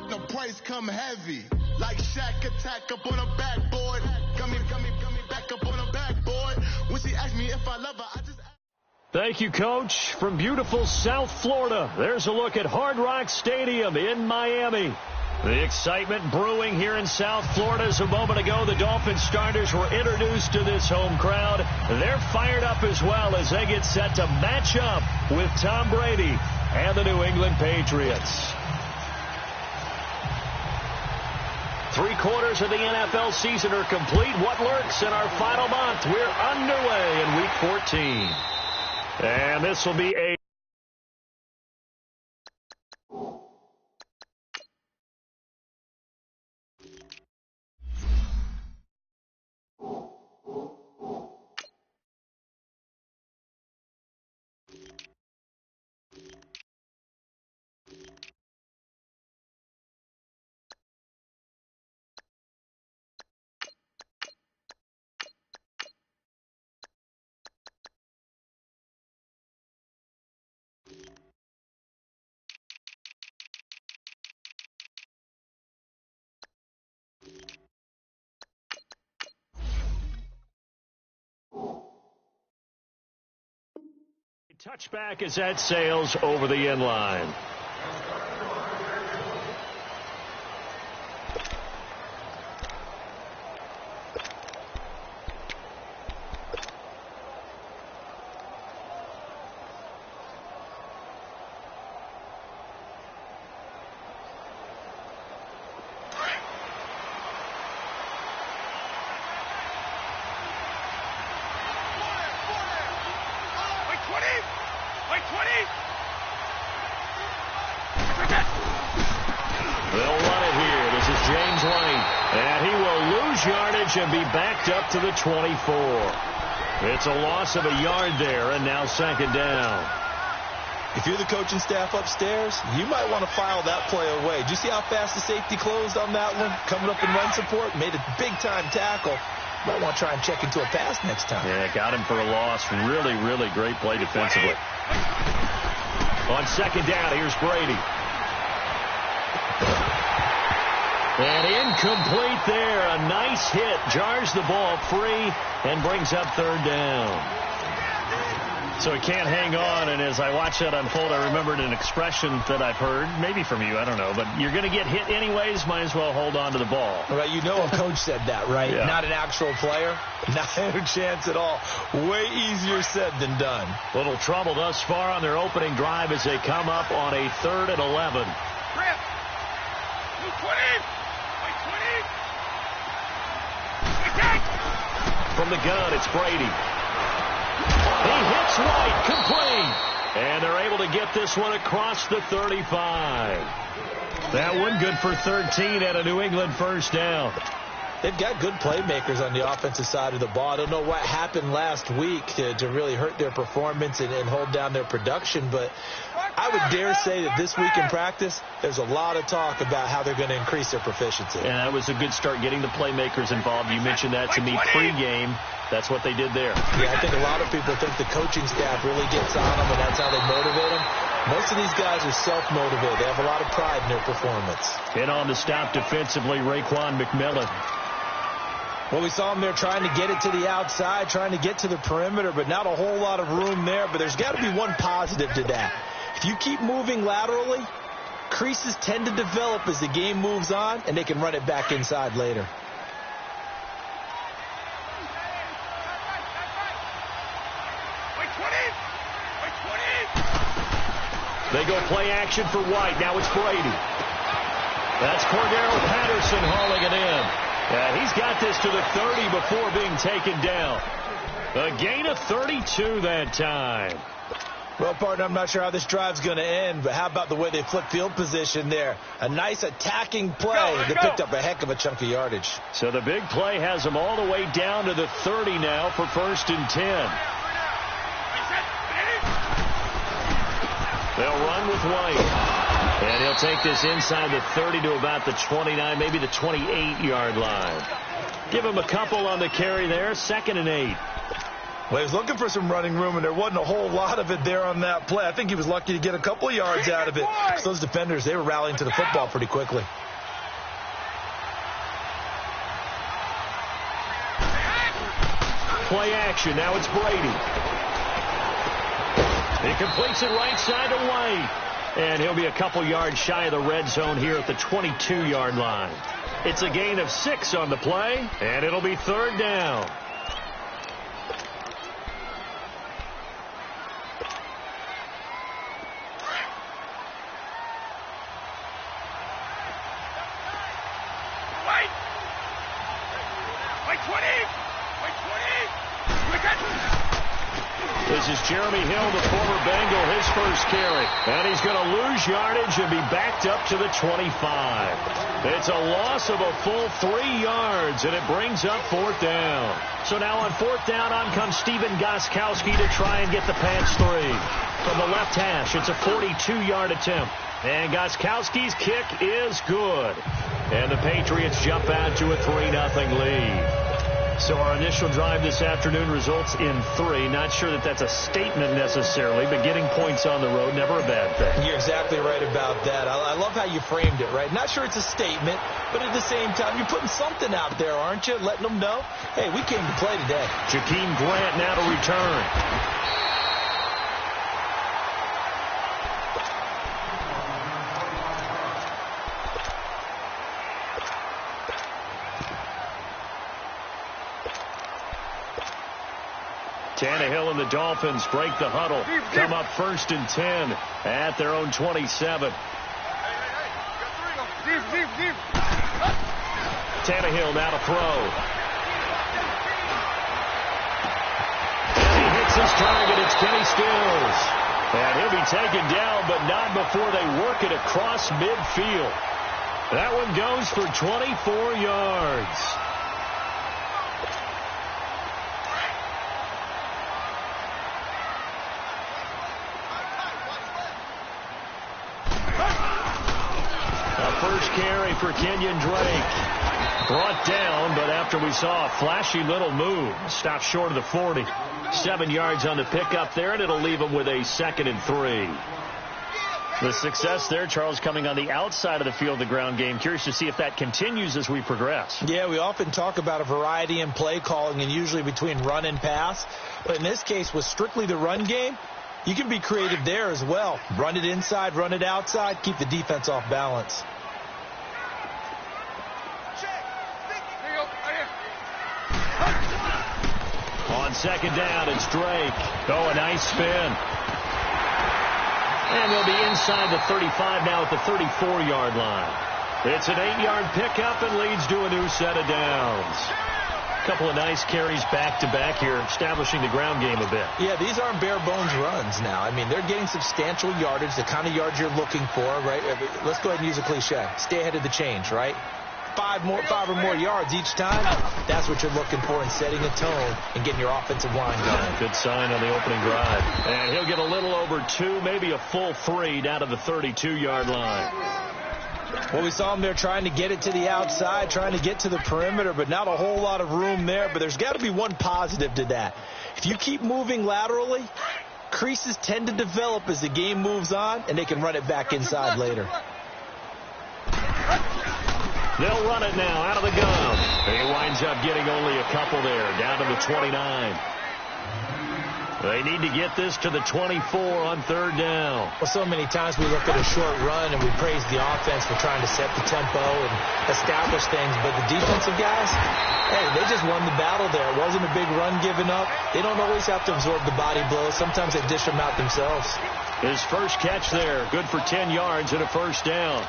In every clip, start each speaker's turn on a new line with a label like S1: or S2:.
S1: the price come heavy. Like Shaq attack up on a backboard. Gummy, back up on a backboard. When she asked me if I love her, I just...
S2: Thank you, Coach. From beautiful South Florida, there's a look at Hard Rock Stadium in Miami. The excitement brewing here in South Florida. As a moment ago, the Dolphins starters were introduced to this home crowd. They're fired up as well as they get set to match up with Tom Brady and the New England Patriots. 3/4 of the NFL season are complete. What lurks in our final month? We're underway in Week 14. And this will be a... touchback as that sails over the end line. And be backed up to the 24. It's a loss of a yard there, and now second down.
S3: If you're the coaching staff upstairs, you might want to file that play away. Did you see how fast the safety closed on that one? Coming up in run support, made a big-time tackle. Might want to try and check into a pass next time.
S2: Yeah, got him for a loss. Really, really great play defensively. On second down, here's Brady. And incomplete there. A nice hit. Jars the ball free and brings up third down. So he can't hang on. And as I watch that unfold, I remembered an expression that I've heard, maybe from you, I don't know. But you're going to get hit anyways. Might as well hold on to the ball.
S3: Right, you know a coach said that, right? Yeah. Not an actual player. Not a chance at all. Way easier said than done.
S2: Little trouble thus far on their opening drive as they come up on a 3rd and 11. From the gun, it's Brady. He hits right, complete. And they're able to get this one across the 35. That one good for 13 and a New England first down.
S3: They've got good playmakers on the offensive side of the ball. I don't know what happened last week to really hurt their performance and hold down their production, but I would dare say that this week in practice, there's a lot of talk about how they're going to increase their proficiency.
S2: And that was a good start getting the playmakers involved. You mentioned that to me pregame. That's what they did there.
S3: Yeah, I think a lot of people think the coaching staff really gets on them, and that's how they motivate them. Most of these guys are self-motivated. They have a lot of pride in their performance.
S2: And on the stop defensively, Raekwon McMillan.
S3: Well, we saw him there trying to get it to the outside, trying to get to the perimeter, but not a whole lot of room there. But there's got to be one positive to that. If you keep moving laterally, creases tend to develop as the game moves on, and they can run it back inside later.
S2: They go play action for White. Now it's Brady. That's Cordero Patterson hauling it in. Yeah, he's got this to the 30 before being taken down. A gain of 32 that time.
S3: Well, partner, I'm not sure how this drive's going to end, but how about the way they flip field position there? A nice attacking play that picked up a heck of a chunk of yardage.
S2: So the big play has them all the way down to the 30 now for 1st and 10. They'll run with White. And he'll take this inside the 30 to about the 29, maybe the 28-yard line. Give him a couple on the carry there, 2nd and 8.
S3: Well, he was looking for some running room, and there wasn't a whole lot of it there on that play. I think he was lucky to get a couple of yards out of it. Because those defenders, they were rallying to the football pretty quickly.
S2: Play action. Now it's Brady. He completes it right side to White. And he'll be a couple yards shy of the red zone here at the 22-yard line. It's a gain of 6 on the play, and it'll be 3rd down. This is Jeremy Hill, the former Bengal, his first carry. And he's going to lose yardage and be backed up to the 25. It's a loss of a full 3 yards, and it brings up 4th down. So now on 4th down, on comes Steven Gostkowski to try and get the Pats 3. From the left hash, it's a 42-yard attempt. And Gostkowski's kick is good. And the Patriots jump out to a 3-0 lead. So our initial drive this afternoon results in 3. Not sure that that's a statement necessarily, but getting points on the road, never a bad thing.
S3: You're exactly right about that. I love how you framed it, right? Not sure it's a statement, but at the same time, you're putting something out there, aren't you? Letting them know, hey, we came to play today.
S2: Jakeem Grant now to return. Tannehill and the Dolphins break the huddle. Come up 1st and 10 at their own 27. Tannehill now to throw. And he hits his target. It's Kenny Stills. And he'll be taken down, but not before they work it across midfield. That one goes for 24 yards. First carry for Kenyon Drake. Brought down, but after we saw a flashy little move, stopped short of the 40. 7 yards on the pickup there, and it'll leave him with a 2nd and 3. The success there, Charles, coming on the outside of the field, the ground game. Curious to see if that continues as we progress. Yeah, we often talk about a variety in play calling and usually between run and pass. But in this case, with strictly the run game, you can be creative there as well. Run it inside, run it outside, keep the defense off balance. On 2nd down, it's Drake. Oh, a nice spin. And they'll be inside the 35 now at the 34-yard line. It's an 8-yard pickup and leads to a new set of downs. A couple of nice carries back-to-back here, establishing the ground game a bit. Yeah, these aren't bare-bones runs now. I mean, they're getting substantial yardage, the kind of yards you're looking for, right? Let's go ahead and use a cliche. Stay ahead of the change, right? 5 or more yards each time, that's what you're looking for in setting a tone and getting your offensive line going. Good sign on the opening drive. And he'll get a little over 2, maybe a full 3 down to the 32-yard line. Well, we saw him there trying to get it to the outside, trying to get to the perimeter, but not a whole lot of room there. But there's got to be one positive to that. If you keep moving laterally, creases tend to develop as the game moves on, and they can run it back inside later. They'll run it now out of the gun. He winds up getting only a couple there, down to the 29. They need to get this to the 24 on 3rd down. Well, so many times we look at a short run and we praise the offense for trying to set the tempo and establish things. But the defensive guys, hey, they just won the battle there. It wasn't a big run given up. They don't always have to absorb the body blows. Sometimes they dish them out themselves. His first catch there, good for 10 yards and a 1st down.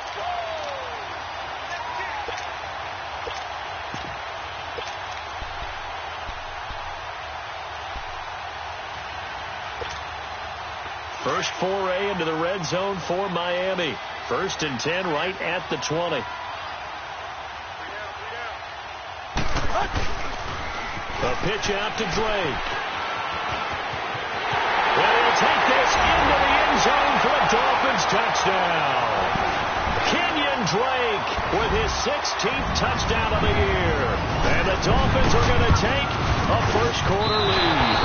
S2: First foray into the red zone for Miami. 1st and 10 right at the 20. A pitch out to Drake. Well, he'll take this into the end zone for a Dolphins touchdown. Kenyon Drake with his 16th touchdown of the year. And the Dolphins are going to take A first-quarter lead.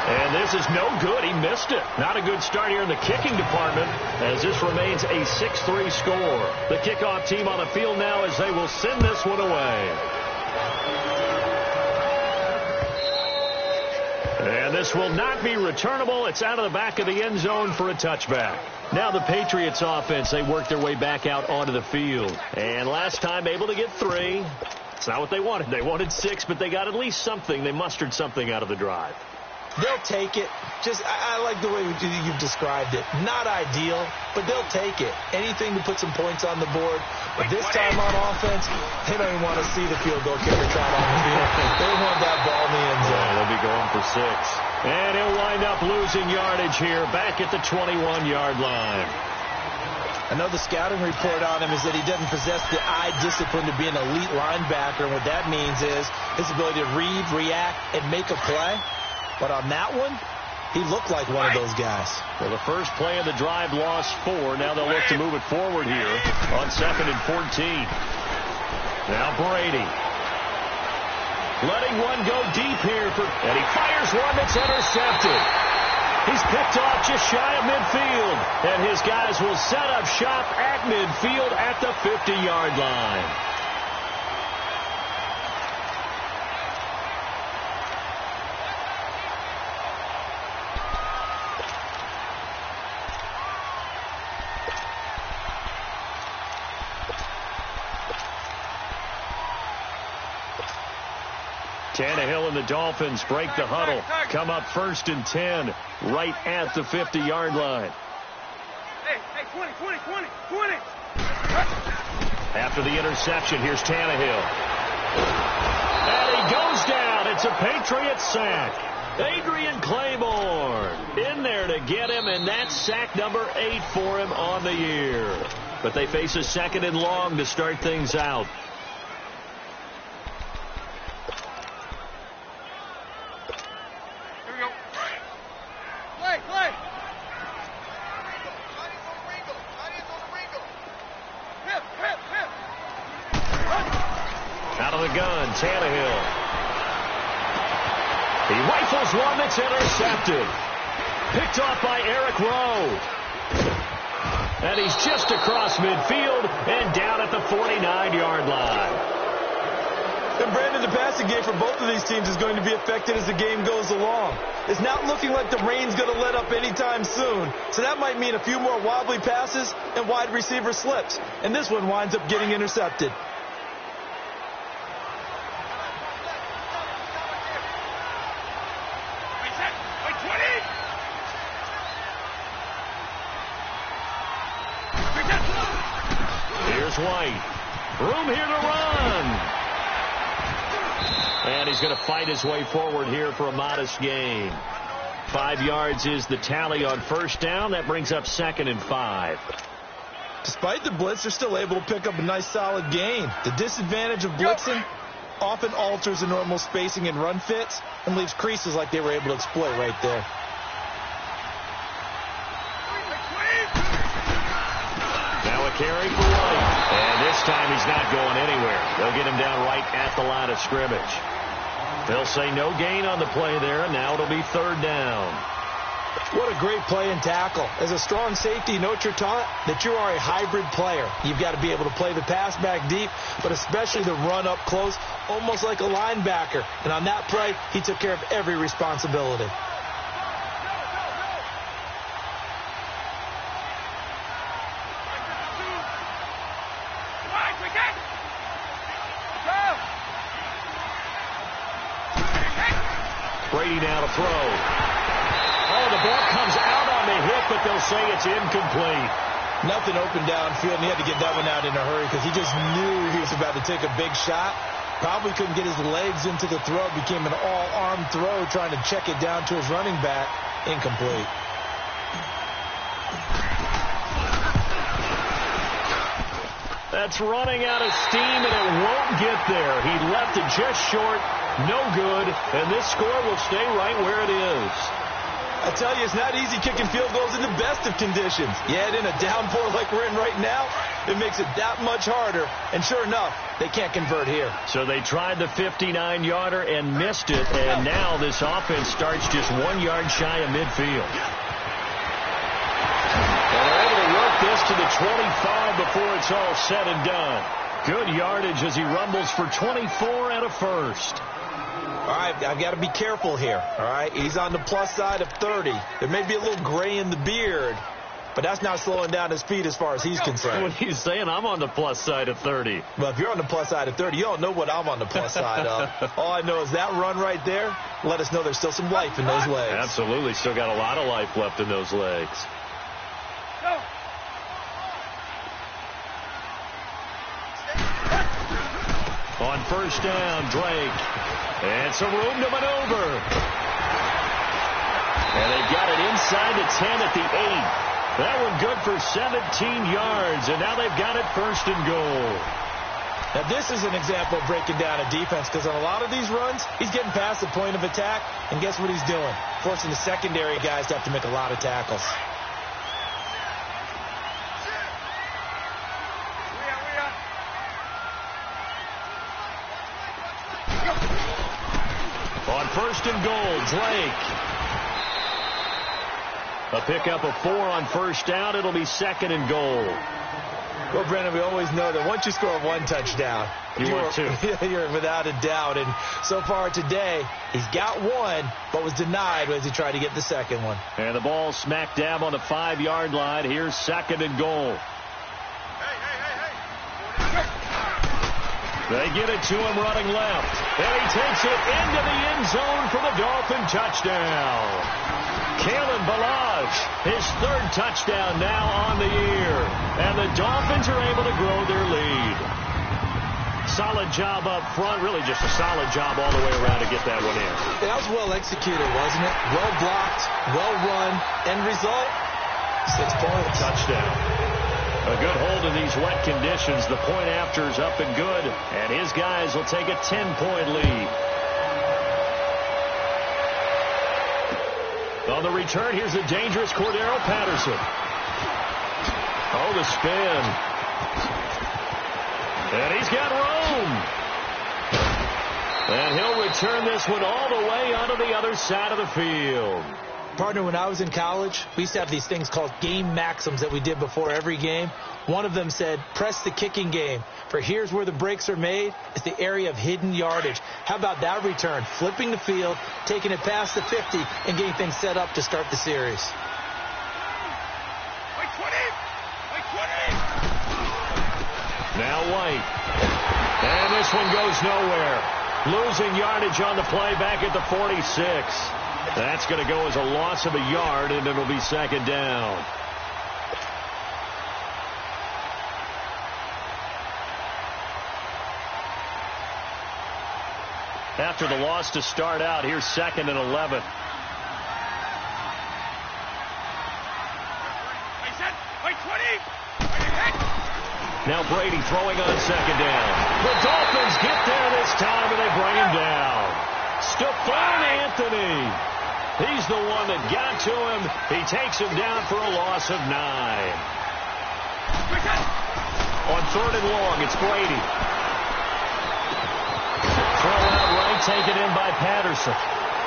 S2: And this is no good. He missed it. Not a good start here in the kicking department as this remains a 6-3 score. The kickoff team on the field now as they will send this one away. And this will not be returnable. It's out of the back of the end zone for a touchback. Now the Patriots offense, they work their way back out onto the field. And last time able to get 3. It's not what they wanted. They wanted 6, but they got at least something. They mustered something out of the drive.
S3: They'll take it. I like the way you've described it. Not ideal, but they'll take it. Anything to put some points on the board. But this time on offense, they don't even want to see the field goal kicker trot on the field. They want that ball in the end zone.
S2: Yeah, they'll be going for 6. And he'll wind up losing yardage here back at the 21-yard line.
S3: I know the scouting report on him is that he doesn't possess the eye discipline to be an elite linebacker. And what that means is his ability to read, react, and make a play. But on that one, he looked like one of those guys.
S2: Well, the first play of the drive lost 4. Now they'll look to move it forward here on 2nd and 14. Now Brady. Letting one go deep here. And he fires one that's intercepted. He's picked off just shy of midfield. And his guys will set up shop at midfield at the 50-yard line. Tannehill and the Dolphins break the huddle. Come up 1st and 10, right at the 50-yard line.
S4: Hey, 20.
S2: After the interception, here's Tannehill. And he goes down. It's a Patriot sack. Adrian Claiborne in there to get him, and that's sack number 8 for him on the year. But they face a 2nd and long to start things out. Out of the gun, Tannehill. He rifles one that's intercepted. Picked off by Eric Rowe. And he's just across midfield and down at the 49-yard line.
S3: And Brandon, the passing game for both of these teams is going to be affected as the game goes along. It's not looking like the rain's going to let up anytime soon. So that might mean a few more wobbly passes and wide receiver slips. And this one winds up getting intercepted.
S2: Here's White. Room here to run. And he's going to fight his way forward here for a modest gain. 5 yards is the tally on first down. That brings up 2nd and 5.
S3: Despite the blitz, they're still able to pick up a nice solid gain. The disadvantage of blitzing often alters the normal spacing and run fits and leaves creases like they were able to exploit right there.
S2: Now a carry for White. And this time he's not going anywhere. They'll get him down right at the line of scrimmage. They'll say no gain on the play there, and now it'll be 3rd down.
S3: What a great play and tackle. As a strong safety, you know what you're taught? That you are a hybrid player. You've got to be able to play the pass back deep, but especially the run up close, almost like a linebacker. And on that play, he took care of every responsibility.
S2: Brady now to throw. Oh, the ball comes out on the hit, but they'll say it's incomplete.
S3: Nothing open downfield, and he had to get that one out in a hurry because he just knew he was about to take a big shot. Probably couldn't get his legs into the throw. Became an all-arm throw, trying to check it down to his running back. Incomplete.
S2: That's running out of steam, and it won't get there. He left it just short. No good, and this score will stay right where it is.
S3: I tell you, it's not easy kicking field goals in the best of conditions. Yet in a downpour like we're in right now, it makes it that much harder. And sure enough, they can't convert here.
S2: So they tried the 59-yarder and missed it, and now this offense starts just 1 yard shy of midfield. And they're able to work this to the 25 before it's all said and done. Good yardage as he rumbles for 24 and a first.
S3: All right, I've got to be careful here, all right? He's on the plus side of 30. There may be a little gray in the beard, but that's not slowing down his speed as far as he's concerned.
S2: What are you saying? I'm on the plus side of 30.
S3: Well, if you're on the plus side of 30, you don't know what I'm on the plus side of. All I know is that run right there let us know there's still some life in those legs.
S2: Absolutely. Still got a lot of life left in those legs. On first down, Drake. And some room to maneuver. And they've got it inside the 10 at the 8. That one good for 17 yards. And now they've got it first and goal.
S3: Now, this is an example of breaking down a defense, because on a lot of these runs, he's getting past the point of attack. And guess what he's doing? Forcing the secondary guys to have to make a lot of tackles.
S2: On first and goal, Drake. A pickup of 4 on first down. It'll be second and goal.
S3: Well, Brendan, we always know that once you score 1 touchdown,
S2: you're 2.
S3: You're without a doubt. And so far today, he's got 1, but was denied as he tried to get the second one.
S2: And the ball smack dab on the 5-yard line. Here's second and goal. They get it to him running left. And he takes it into the end zone for the Dolphin touchdown. Kalen Ballage, his 3rd touchdown now on the year. And the Dolphins are able to grow their lead. Solid job up front. Really just a solid job all the way around to get that one in.
S3: That was well executed, wasn't it? Well blocked, well run. End result, 6 points.
S2: Touchdown. A good hold in these wet conditions. The point after is up and good. And his guys will take a 10-point lead. On the return, here's the dangerous Cordero Patterson. Oh, the spin. And he's got room. And he'll return this one all the way onto the other side of the field.
S3: Partner, when I was in college, we used to have these things called game maxims that we did before every game. One of them said, press the kicking game. For here's where the breaks are made. It's the area of hidden yardage. How about that return? Flipping the field, taking it past the 50, and getting things set up to start the series.
S2: Now White. And this one goes nowhere. Losing yardage on the play back at the 46. That's going to go as a loss of a yard, and it'll be second down. After the loss to start out, here's second and 11. Now Brady throwing on second down. The Dolphins get there this time, and they bring him down. Stephon Anthony. He's the one that got to him. He takes him down for a loss of 9. On third and long, it's Brady. Throw out right, taken in by Patterson.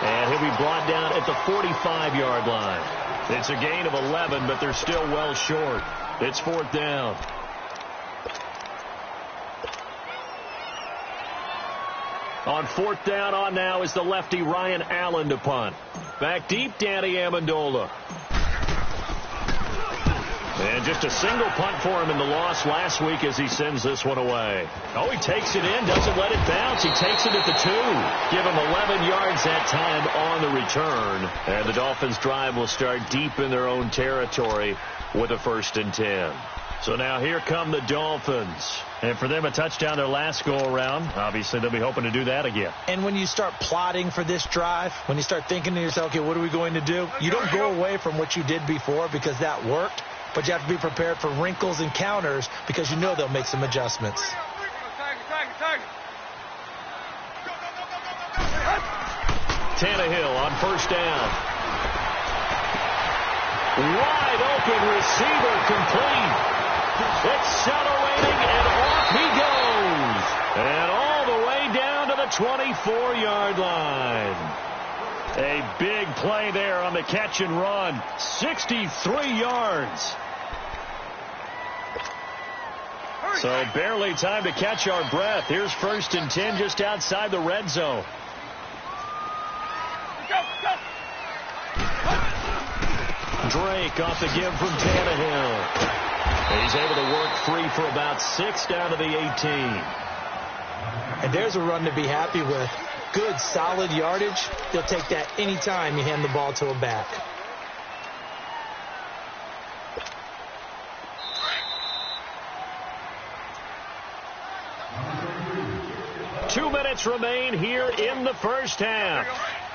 S2: And he'll be brought down at the 45-yard line. It's a gain of 11, but they're still well short. It's fourth down. On fourth down on now is the lefty Ryan Allen to punt. Back deep, Danny Amendola. And just a single punt for him in the loss last week as he sends this one away. Oh, he takes it in, doesn't let it bounce. He takes it at the 2. Give him 11 yards that time on the return. And the Dolphins' drive will start deep in their own territory with a 1st and 10. So now here come the Dolphins. And for them, a touchdown their last go-around. Obviously, they'll be hoping to do that again.
S3: And when you start plotting for this drive, when you start thinking to yourself, okay, what are we going to do? You don't go away from what you did before because that worked. But you have to be prepared for wrinkles and counters because you know they'll make some adjustments.
S2: Tannehill on first down. Wide open receiver complete. Accelerating, and off he goes. And all the way down to the 24-yard line. A big play there on the catch and run. 63 yards. So barely time to catch our breath. Here's 1st and 10 just outside the red zone. Drake off the give from Tannehill. He's able to work free for about 6 down to the 18.
S3: And there's a run to be happy with. Good, solid yardage. You'll take that anytime you hand the ball to a back.
S2: Two minutes remain here in the first half.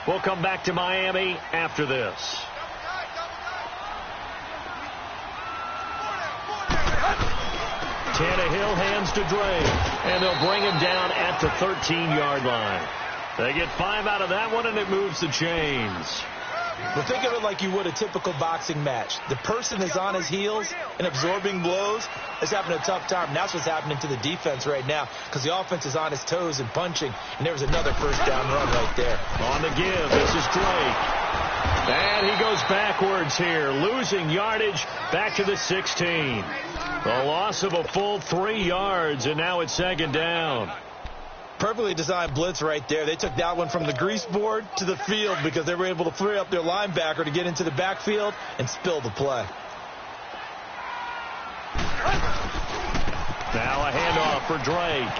S2: We'll come back to Miami after this. Tannehill hands to Drake, and they'll bring him down at the 13-yard line. They get 5 out of that one, and it moves the chains.
S3: Well, think of it like you would a typical boxing match. The person is on his heels and absorbing blows is having a tough time. That's what's happening to the defense right now because the offense is on his toes and punching, and there was another first down run right there.
S2: On the give, this is Drake. And he goes backwards here, losing yardage back to the 16. A loss of a full 3 yards, and now it's 2nd down.
S3: Perfectly designed blitz right there. They took that one from the grease board to the field because they were able to free up their linebacker to get into the backfield and spill the play.
S2: Now a handoff for Drake.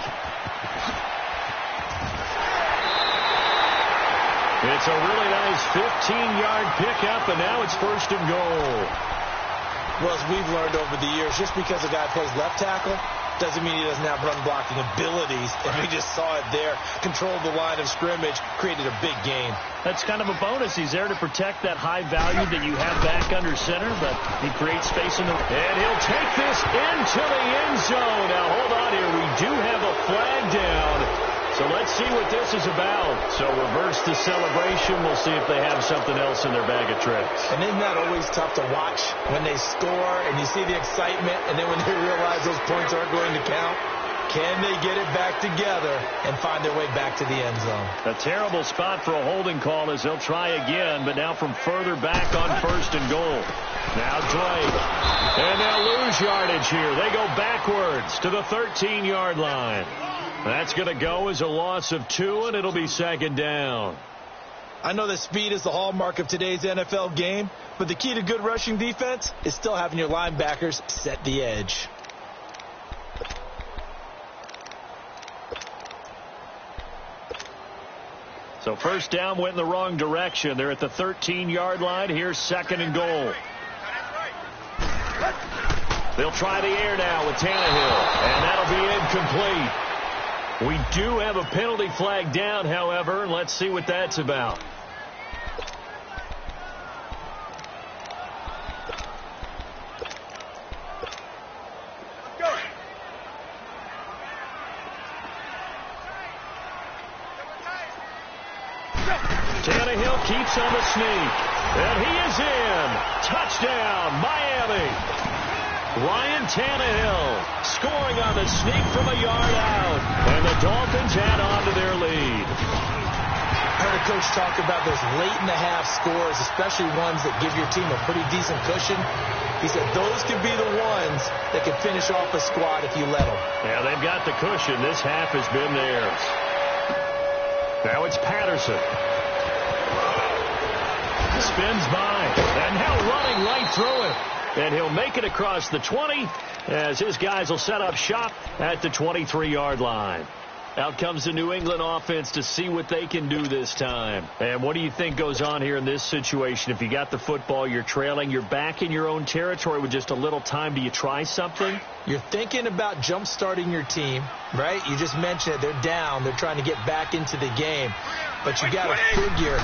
S2: It's a really nice 15-yard pickup, and now it's 1st and goal.
S3: Well, as we've learned over the years, just because a guy plays left tackle doesn't mean he doesn't have run-blocking abilities. And we just saw it there. Controlled the line of scrimmage, created a big gain.
S2: That's kind of a bonus. He's there to protect that high value that you have back under center, but he creates space in the... And he'll take this into the end zone. Now, hold on here. We do have a flag down. So let's see what this is about. So reverse the celebration. We'll see if they have something else in their bag of tricks.
S3: And isn't that always tough to watch when they score and you see the excitement, and then when they realize those points aren't going to count? Can they get it back together and find their way back to the end zone?
S2: A terrible spot for a holding call as they'll try again, but now from further back on 1st and goal. Now Drake. And they'll lose yardage here. They go backwards to the 13-yard line. That's going to go as a loss of 2, and it'll be 2nd down.
S3: I know that speed is the hallmark of today's NFL game, but the key to good rushing defense is still having your linebackers set the edge.
S2: So 1st down went in the wrong direction. They're at the 13-yard line. Here's 2nd and goal. They'll try the air now with Tannehill, and that'll be incomplete. We do have a penalty flag down, however, and let's see what that's about. Tannehill keeps on the sneak, and he is in. Touchdown, Miami. Ryan Tannehill scoring on the sneak from a yard out. And the Dolphins add on to their lead.
S3: I heard a coach talk about those late-in-the-half scores, especially ones that give your team a pretty decent cushion. He said those could be the ones that could finish off a squad if you let them.
S2: Yeah, they've got the cushion. This half has been theirs. Now it's Patterson. Spins by, and now running right through it. And he'll make it across the 20 as his guys will set up shop at the 23-yard line. Out comes the New England offense to see what they can do this time. And what do you think goes on here in this situation? If you got the football, you're trailing, you're back in your own territory with just a little time. Do you try something?
S3: You're thinking about jump-starting your team, right? You just mentioned it. They're down. They're trying to get back into the game. But you got to figure,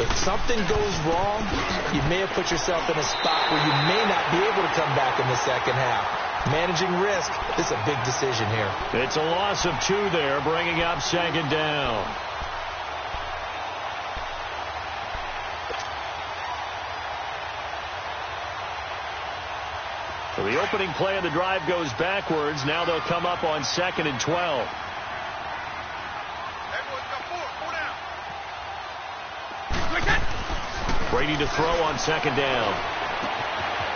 S3: if something goes wrong, you may have put yourself in a spot where you may not be able to come back in the second half. Managing risk, this is a big decision here.
S2: It's a loss of 2 there, bringing up 2nd down. So the opening play of the drive goes backwards. Now they'll come up on 2nd and 12. Brady to throw on 2nd down.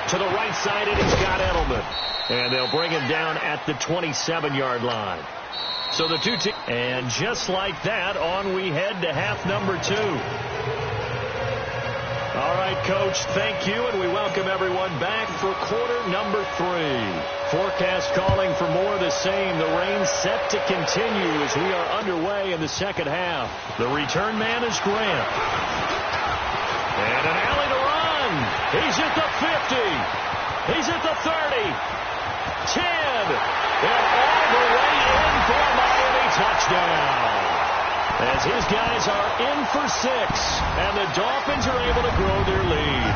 S2: To the right side, and he's got Edelman. And they'll bring him down at the 27-yard line. So the two teams, and just like that, on we head to half number 2. All right, Coach, thank you, and we welcome everyone back for quarter number 3. Forecast calling for more of the same. The rain set to continue as we are underway in the second half. The return man is Grant. And an alley to run. He's at the 50. He's at the 30. 10. And all the way in for a Miami touchdown. As his guys are in for 6, and the Dolphins are able to grow their lead.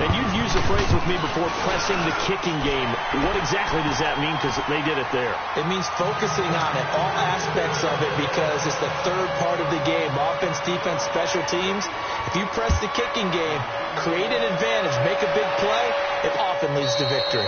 S2: And you've used the phrase with me before, pressing the kicking game. What exactly does that mean? Because they did it there.
S3: It means focusing on it, all aspects of it, because it's the third part of the game. Offense, defense, special teams. If you press the kicking game, create an advantage, make a big play, it often leads to victory.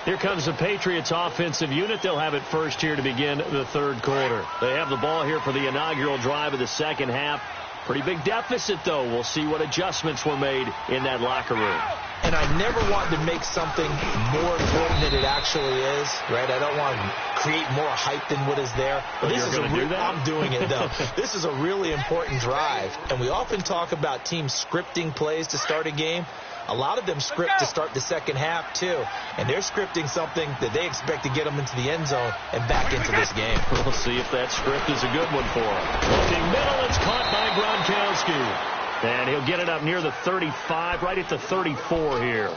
S2: Here comes the Patriots offensive unit. They'll have it first here to begin the third quarter. They have the ball here for the inaugural drive of the second half. Pretty big deficit, though. We'll see what adjustments were made in that locker room.
S3: And I never want to make something more important than it actually is, right? I don't want to create more hype than what is there. But this is I'm doing it, though. This is a really important drive. And we often talk about teams scripting plays to start a game. A lot of them script to start the second half, too. And they're scripting something that they expect to get them into the end zone and back into this game.
S2: We'll see if that script is a good one for them. Looking middle, it's caught by Gronkowski. And he'll get it up near the 35, right at the 34 here.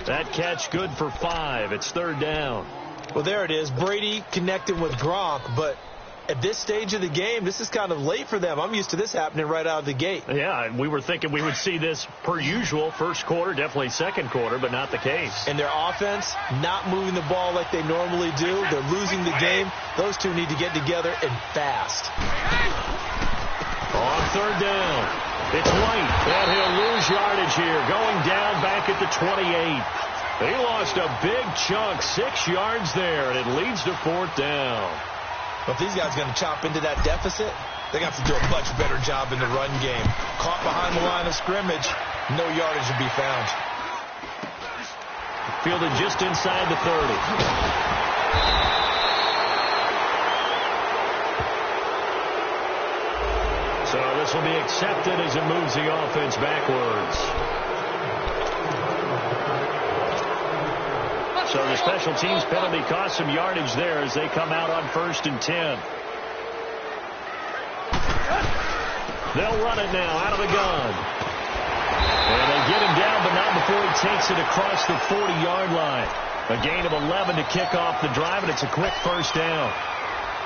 S2: That catch good for 5. It's 3rd down.
S3: Well, there it is. Brady connecting with Gronk, but at this stage of the game, this is kind of late for them. I'm used to this happening right out of the gate.
S2: Yeah, we were thinking we would see this per usual. First quarter, definitely second quarter, but not the case.
S3: And their offense not moving the ball like they normally do. They're losing the game. Those two need to get together and fast.
S2: On 3rd down, it's White. And he'll lose yardage here, going down back at the 28. He lost a big chunk, 6 yards there, and it leads to 4th down.
S3: But if these guys are going to chop into that deficit, they got to do a much better job in the run game. Caught behind the line of scrimmage, no yardage to be found.
S2: Fielded just inside the 30. So this will be accepted as it moves the offense backwards. So the special teams penalty cost some yardage there as they come out on 1st and 10. They'll run it now out of the gun. And they get him down, but not before he takes it across the 40-yard line. A gain of 11 to kick off the drive, and it's a quick 1st down.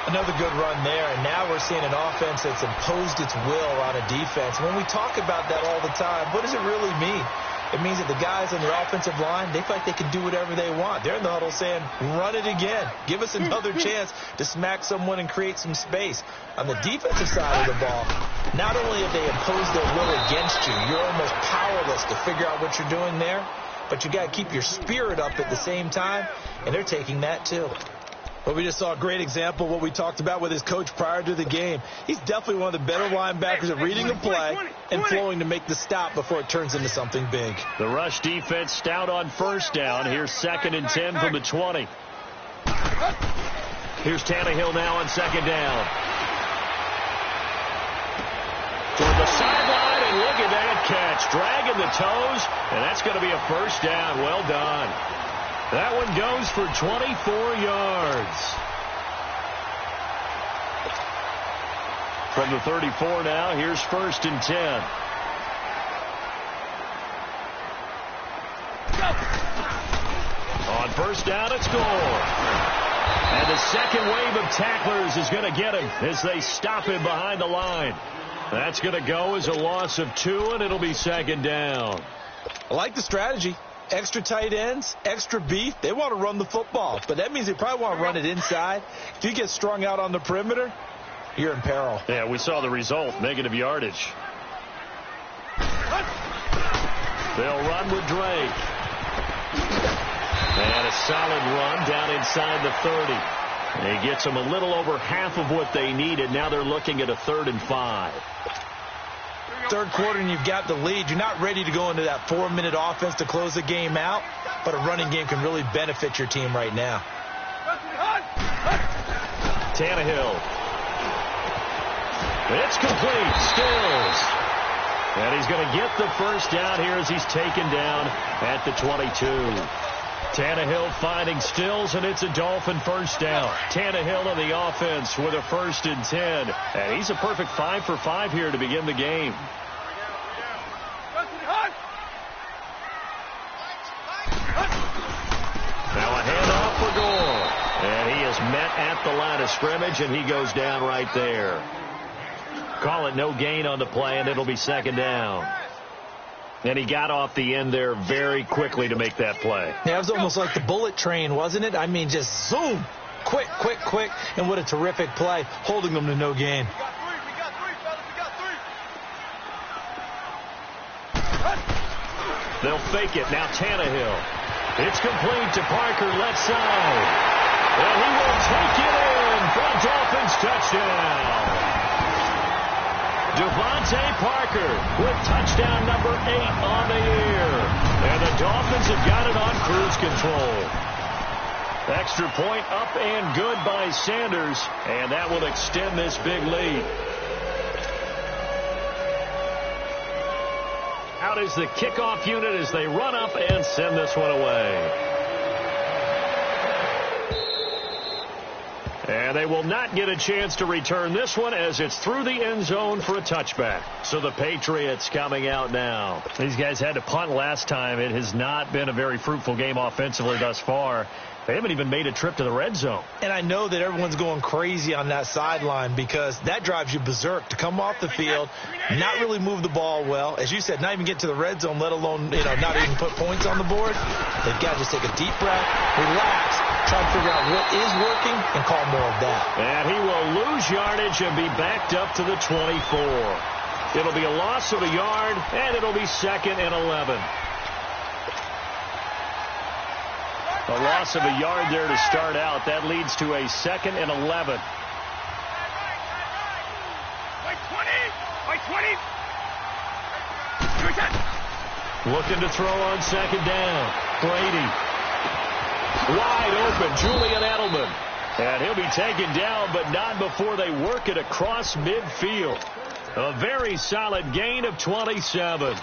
S3: Another good run there, and now we're seeing an offense that's imposed its will on a defense. When we talk about that all the time, what does it really mean? It means that the guys on their offensive line, they feel like they can do whatever they want. They're in the huddle saying, run it again. Give us another chance to smack someone and create some space. On the defensive side of the ball, not only have they imposed their will against you, you're almost powerless to figure out what you're doing there, but you got to keep your spirit up at the same time, and they're taking that too. Well, we just saw a great example of what we talked about with his coach prior to the game. He's definitely one of the better linebackers at reading the play and flowing to make the stop before it turns into something big.
S2: The rush defense stout on 1st down. Here's 2nd and 10 from the 20. Here's Tannehill now on 2nd down. Toward the sideline, and look at that catch. Dragging the toes, and that's going to be a 1st down. Well done. That one goes for 24 yards. From the 34 now, here's 1st and 10. On 1st down, it's Gore. And the second wave of tacklers is going to get him as they stop him behind the line. That's going to go as a loss of 2, and it'll be 2nd down.
S3: I like the strategy. Extra tight ends, extra beef. They want to run the football, but that means they probably want to run it inside. If you get strung out on the perimeter, you're in peril.
S2: Yeah, we saw the result, negative yardage. They'll run with Drake. And a solid run down inside the 30. He gets them a little over half of what they needed. Now they're looking at a 3rd and 5.
S3: Third quarter and you've got the lead. You're not ready to go into that 4-minute offense to close the game out, but a running game can really benefit your team right now.
S2: Tannehill. It's complete. Stills. And he's going to get the first down here as he's taken down at the 22. Tannehill finding Stills, and it's a Dolphin first down. Tannehill on the offense with a 1st and 10. And he's a perfect 5 for 5 here to begin the game. Now a handoff for Gore. And he is met at the line of scrimmage, and he goes down right there. Call it no gain on the play, and it'll be 2nd down. And he got off the end there very quickly to make that play.
S3: Yeah, it was almost like the bullet train, wasn't it? I mean, just zoom. Quick, quick, quick. And what a terrific play, holding them to no gain.
S4: We got three, fellas. We got 3.
S2: They'll fake it. Now Tannehill. It's complete to Parker, left side. And he will take it in for a Dolphins touchdown. Devontae Parker with touchdown number 8 on the year. And the Dolphins have got it on cruise control. Extra point up and good by Sanders. And that will extend this big lead. Out is the kickoff unit as they run up and send this one away. And they will not get a chance to return this one as it's through the end zone for a touchback. So the Patriots coming out now. These guys had to punt last time. It has not been a very fruitful game offensively thus far. They haven't even made a trip to the red zone.
S3: And I know that everyone's going crazy on that sideline because that drives you berserk to come off the field, not really move the ball well. As you said, not even get to the red zone, let alone, not even put points on the board. They've got to just take a deep breath, relax, try to figure out what is working and call more of that.
S2: And he will lose yardage and be backed up to the 24. It'll be a loss of a yard, and it'll be 2nd and 11. A loss of a yard there to start out. That leads to a 2nd and 11. Looking to throw on 2nd down. Brady. Wide open. Julian Edelman. And he'll be taken down, but not before they work it across midfield. A very solid gain of 27.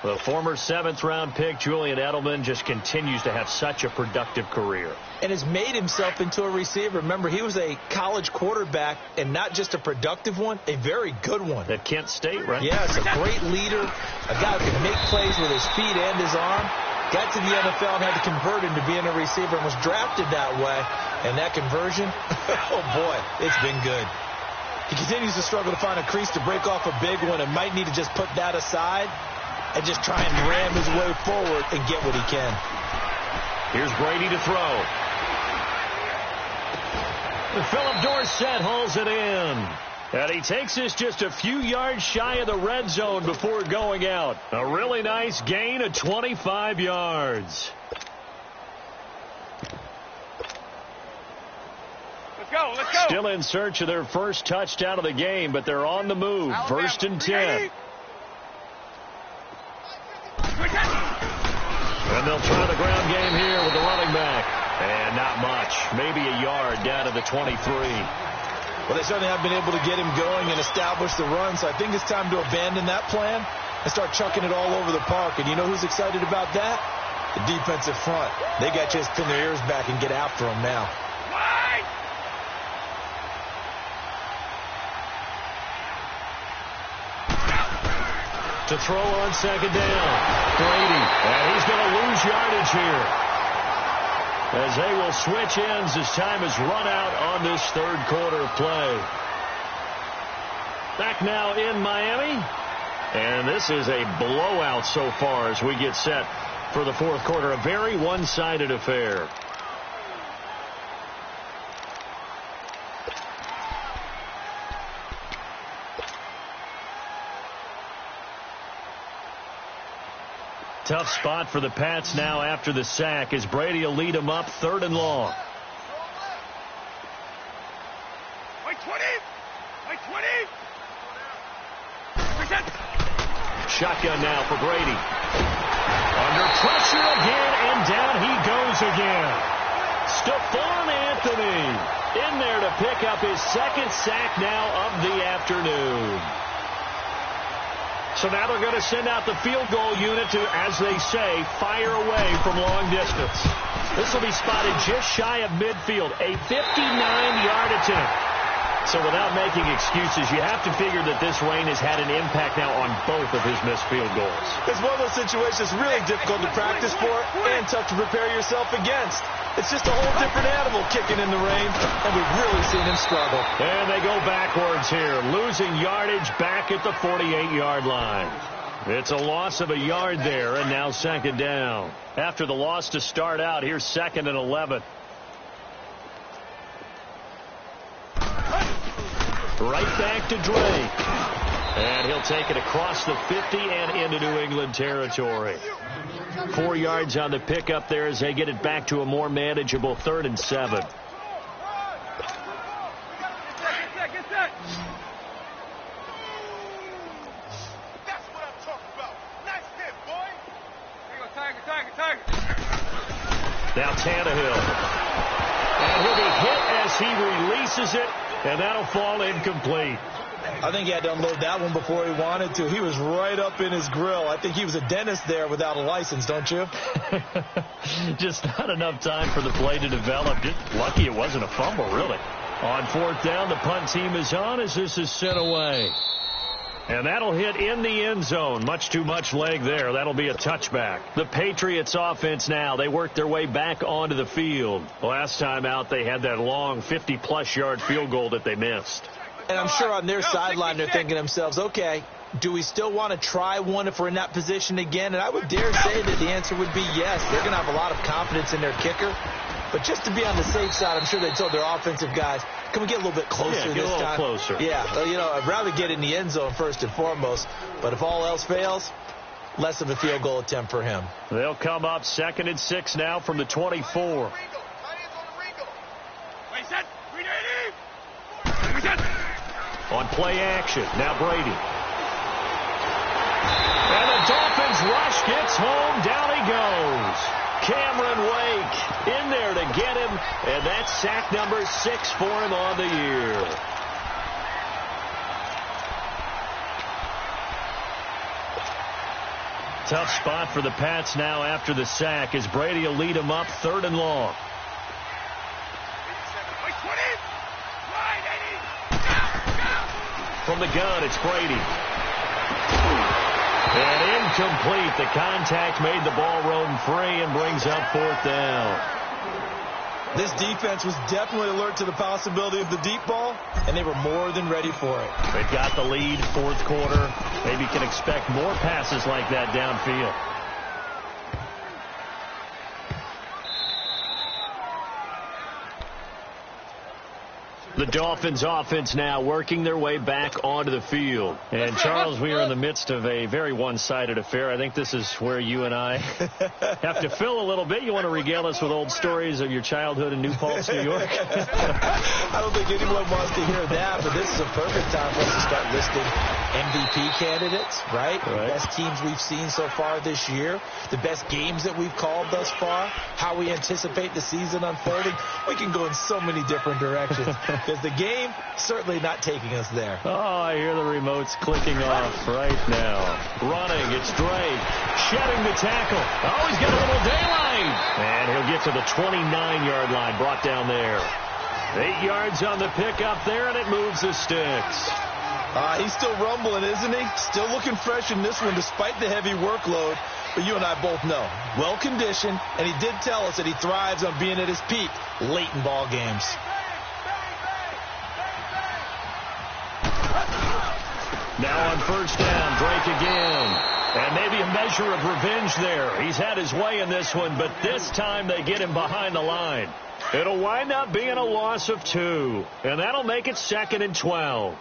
S2: The former 7th-round pick, Julian Edelman, just continues to have such a productive career.
S3: And has made himself into a receiver. Remember, he was a college quarterback, and not just a productive one, a very good one.
S2: At Kent State, right?
S3: Yes, a great leader, a guy who can make plays with his feet and his arm. Got to the NFL and had to convert into being a receiver and was drafted that way. And that conversion, oh, boy, it's been good. He continues to struggle to find a crease to break off a big one and might need to just put that aside and just try and ram his way forward and get what he can.
S2: Here's Brady to throw. Philip Dorsett hauls it in. And he takes us just a few yards shy of the red zone before going out. A really nice gain of 25 yards.
S4: Let's go, let's go.
S2: Still in search of their first touchdown of the game, but they're on the move.
S4: Alabama,
S2: 1st and 10. And they'll try the ground game here with the running back. And not much. Maybe a yard down to the 23.
S3: Well, they certainly have been able to get him going and establish the run, so I think it's time to abandon that plan and start chucking it all over the park. And you know who's excited about that? The defensive front. They got to just pin their ears back and get after him now.
S2: To throw on 2nd down. Brady. And he's going to lose yardage here. As they will switch ends as time is run out on this 3rd quarter play. Back now in Miami. And this is a blowout so far as we get set for the 4th quarter. A very one-sided affair. Tough spot for the Pats now after the sack as Brady will lead them up 3rd and long.
S4: Wait 20! Wait 20!
S2: Shotgun now for Brady. Under pressure again, and down he goes again. Stephon Anthony in there to pick up his 2nd sack now of the afternoon. So now they're going to send out the field goal unit to, as they say, fire away from long distance. This will be spotted just shy of midfield, a 59-yard attempt. So without making excuses, you have to figure that this rain has had an impact now on both of his missed field goals.
S3: It's one of those situations really difficult to practice for and tough to prepare yourself against. It's just a whole different animal kicking in the rain, and we've really seen him struggle.
S2: And they go backwards here, losing yardage back at the 48-yard line. It's a loss of a yard there, and now 2nd down. After the loss to start out, here's 2nd and 11. Right back to Drake. And he'll take it across the 50 and into New England territory. 4 yards on the pickup there as they get it back to a more manageable 3rd and 7.
S4: Get set.
S1: That's what I'm talking about. Nice hit, boy.
S4: Here you go, Tiger.
S2: Now Tannehill. And he'll be hit as he releases it, and that'll fall incomplete.
S3: I think he had to unload that one before he wanted to. He was right up in his grill. I think he was a dentist there without a license, don't you?
S2: Just not enough time for the play to develop. Just lucky it wasn't a fumble, really. On 4th down, the punt team is on as this is sent away. And that'll hit in the end zone. Much too much leg there. That'll be a touchback. The Patriots offense now. They worked their way back onto the field. Last time out, they had that long 50-plus yard field goal that they missed.
S3: And I'm sure on their sideline they're thinking to themselves, okay, do we still want to try one if we're in that position again? And I would dare say that the answer would be yes. They're going to have a lot of confidence in their kicker. But just to be on the safe side, I'm sure they told their offensive guys, can we get a little bit closer this time?
S2: Closer.
S3: Yeah, I'd rather get in the end zone first and foremost. But if all else fails, less of a field goal attempt for him.
S2: They'll come up 2nd and 6 now from the 24.
S4: Wait, set.
S2: On play action, now Brady. And the Dolphins rush gets home. Down he goes. Cameron Wake in there to get him. And that's sack number 6 for him on the year. Tough spot for the Pats now after the sack as Brady will lead him up 3rd and long. From the gun, it's Brady. And incomplete. The contact made the ball roam free and brings up 4th down.
S3: This defense was definitely alert to the possibility of the deep ball, and they were more than ready for it.
S2: They've got the lead, 4th quarter. Maybe can expect more passes like that downfield. The Dolphins offense now working their way back onto the field. And Charles, we are in the midst of a very one-sided affair. I think this is where you and I have to fill a little bit. You want to regale us with old stories of your childhood in New Paltz, New York?
S3: I don't think anyone wants to hear that, but this is a perfect time for us to start listing MVP candidates, right? The best teams we've seen so far this year, the best games that we've called thus far, how we anticipate the season unfolding. We can go in so many different directions. Because the game certainly not taking us there.
S2: Oh, I hear the remotes clicking off right now. Running, it's Drake. Shedding the tackle. Oh, he's got a little daylight. And he'll get to the 29-yard line, brought down there. 8 yards on the pickup there, and it moves the sticks.
S3: He's still rumbling, isn't he? Still looking fresh in this one despite the heavy workload. But you and I both know, well-conditioned, and he did tell us that he thrives on being at his peak late in ball games.
S2: Now on 1st down, Drake again. And maybe a measure of revenge there. He's had his way in this one, but this time they get him behind the line. It'll wind up being a loss of 2. And that'll make it 2nd and 12.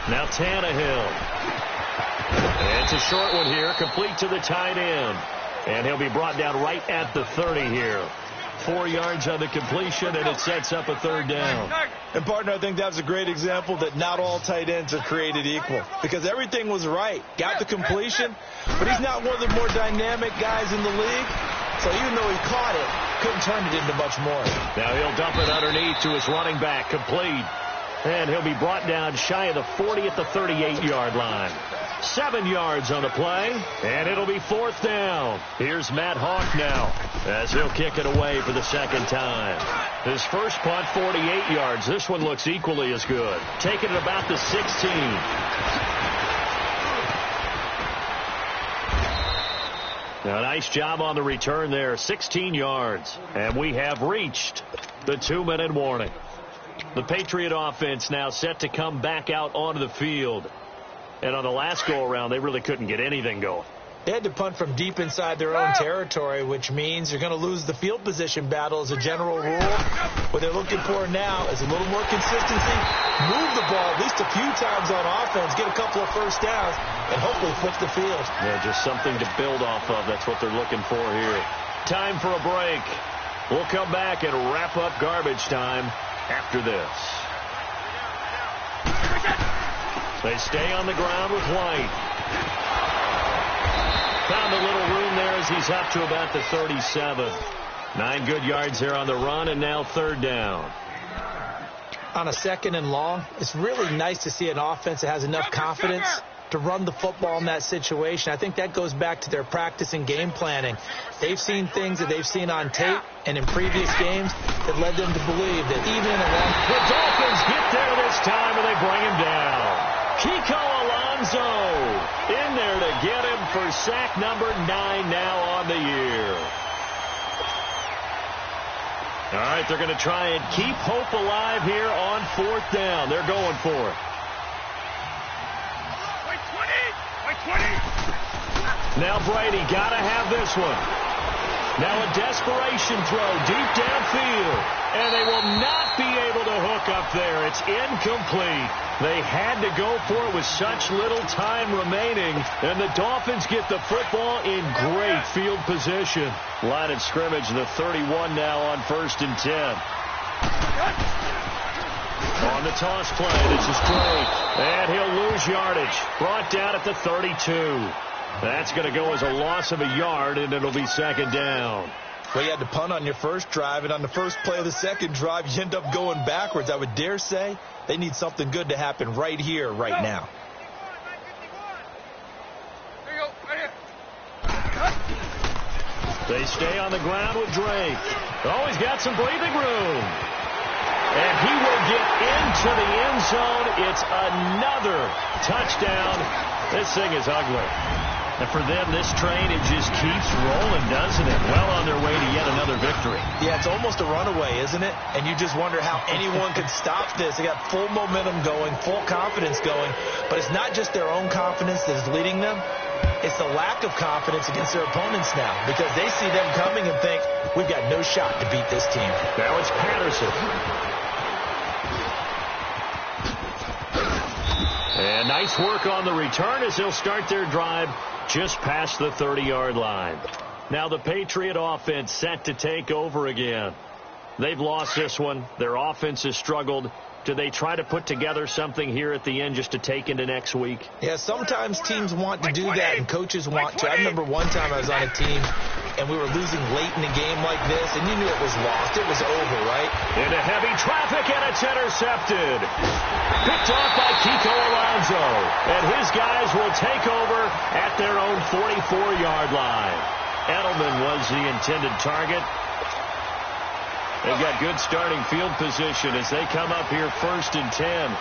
S2: Now Tannehill. It's a short one here, complete to the tight end. And he'll be brought down right at the 30 here. 4 yards on the completion, and it sets up a 3rd down.
S3: And, partner, I think that's a great example that not all tight ends are created equal. Because everything was right. Got the completion, but he's not one of the more dynamic guys in the league. So even though he caught it, couldn't turn it into much more.
S2: Now he'll dump it underneath to his running back, complete. And he'll be brought down shy of the 40 at the 38-yard line. 7 yards on the play, and it'll be 4th down. Here's Matt Hawk now, as he'll kick it away for the 2nd time. His first punt, 48 yards. This one looks equally as good. Taking it about the 16. Now, nice job on the return there, 16 yards. And we have reached the 2-minute warning. The Patriot offense now set to come back out onto the field. And on the last go-around, they really couldn't get anything going.
S3: They had to punt from deep inside their own territory, which means you're going to lose the field position battle as a general rule. What they're looking for now is a little more consistency, move the ball at least a few times on offense, get a couple of first downs, and hopefully flip the field.
S2: Yeah, just something to build off of. That's what they're looking for here. Time for a break. We'll come back and wrap up garbage time after this. They stay on the ground with White. Found a little room there as he's up to about the 37. 9 good yards there on the run, and now 3rd down.
S3: On a 2nd and long, it's really nice to see an offense that has enough confidence to run the football in that situation. I think that goes back to their practice and game planning. They've seen things that they've seen on tape and in previous games that led them to believe that even in a long...
S2: The Dolphins get there this time, and they bring him down. Kiko Alonso in there to get him for sack number 9 now on the year. All right, they're going to try and keep hope alive here on 4th down. They're going for it.
S4: Wait 20.
S2: Now Brady got to have this one. Now a desperation throw deep downfield. And they will not be able to hook up there. It's incomplete. They had to go for it with such little time remaining. And the Dolphins get the football in great field position. Line of scrimmage, the 31 now on 1st and 10. On the toss play, this is great. And he'll lose yardage. Brought down at the 32. That's going to go as a loss of a yard, and it'll be 2nd down.
S3: Well, you had to punt on your first drive, and on the first play of the 2nd drive, you end up going backwards. I would dare say they need something good to happen right here, right now.
S4: There you go, right here.
S2: They stay on the ground with Drake. Oh, he's got some breathing room. And he will get into the end zone. It's another touchdown. This thing is ugly. And for them, this train, it just keeps rolling, doesn't it? Well on their way to yet another victory.
S3: Yeah, it's almost a runaway, isn't it? And you just wonder how anyone could stop this. They got full momentum going, full confidence going. But it's not just their own confidence that is leading them. It's the lack of confidence against their opponents now, because they see them coming and think, we've got no shot to beat this team.
S2: Now it's Patterson. And nice work on the return as they'll start their drive just past the 30-yard line. Now the Patriot offense set to take over again. They've lost this one. Their offense has struggled. Do they try to put together something here at the end just to take into next week?
S3: Yeah, sometimes teams want to do that and coaches want to. I remember one time I was on a team and we were losing late in a game like this, and you knew it was lost. It was over, right?
S2: Into heavy traffic, and it's intercepted. Picked off by Kiko Alonso. And his guys will take over at their own 44-yard line. Edelman was the intended target. They've got good starting field position as they come up here 1st and 10.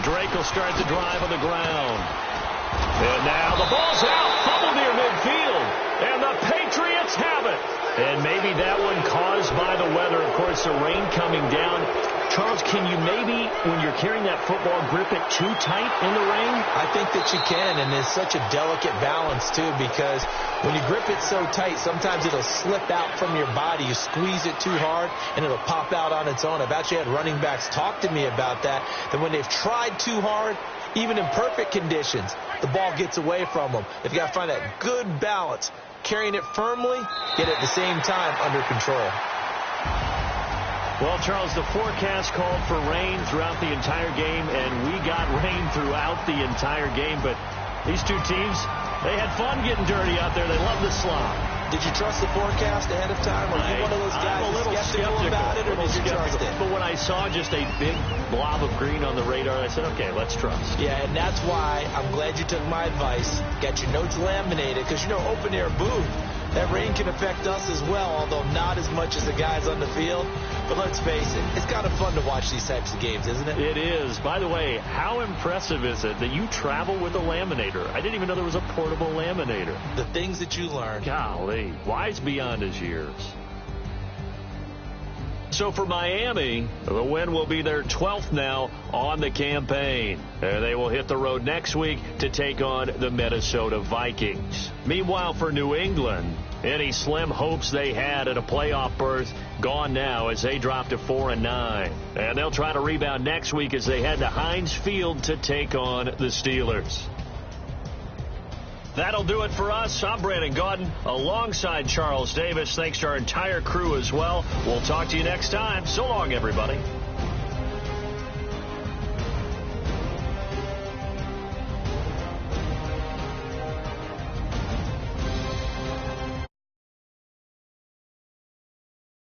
S2: Drake will start the drive on the ground. And now the ball's out. Fumble near midfield. And the Patriots have it. And maybe that one caused by the weather. Of course, the rain coming down Charles, can you maybe, when you're carrying that football, grip it too tight in the ring?
S3: I think that you can, and it's such a delicate balance, too, because when you grip it so tight, sometimes it'll slip out from your body. You squeeze it too hard, and it'll pop out on its own. I've actually had running backs talk to me about that when they've tried too hard, even in perfect conditions, the ball gets away from them. They've got to find that good balance, carrying it firmly, yet at the same time under control.
S2: Well, Charles, the forecast called for rain throughout the entire game, and we got rain throughout the entire game. But these two teams, they had fun getting dirty out there. They love the slop.
S3: Did you trust the forecast ahead of time? Are you one of those guys
S2: I'm a little skeptical
S3: about it, or did you trust it?
S2: But when I saw just a big blob of green on the radar, I said, okay, let's trust.
S3: Yeah, and that's why I'm glad you took my advice. Got your notes laminated, because, you know, open-air booth, that rain can affect us as well, although not as much as the guys on the field. But let's face it, it's kind of fun to watch these types of games, isn't it?
S2: It is. By the way, how impressive is it that you travel with a laminator? I didn't even know there was a portable laminator.
S3: The things that you learn.
S2: Golly, wise beyond his years. So for Miami, the win will be their 12th now on the campaign. They will hit the road next week to take on the Minnesota Vikings. Meanwhile, for New England, any slim hopes they had at a playoff berth gone now as they drop to 4-9. And they'll try to rebound next week as they head to Heinz Field to take on the Steelers. That'll do it for us. I'm Brandon Gaudin alongside Charles Davis. Thanks to our entire crew as well. We'll talk to you next time. So long, everybody.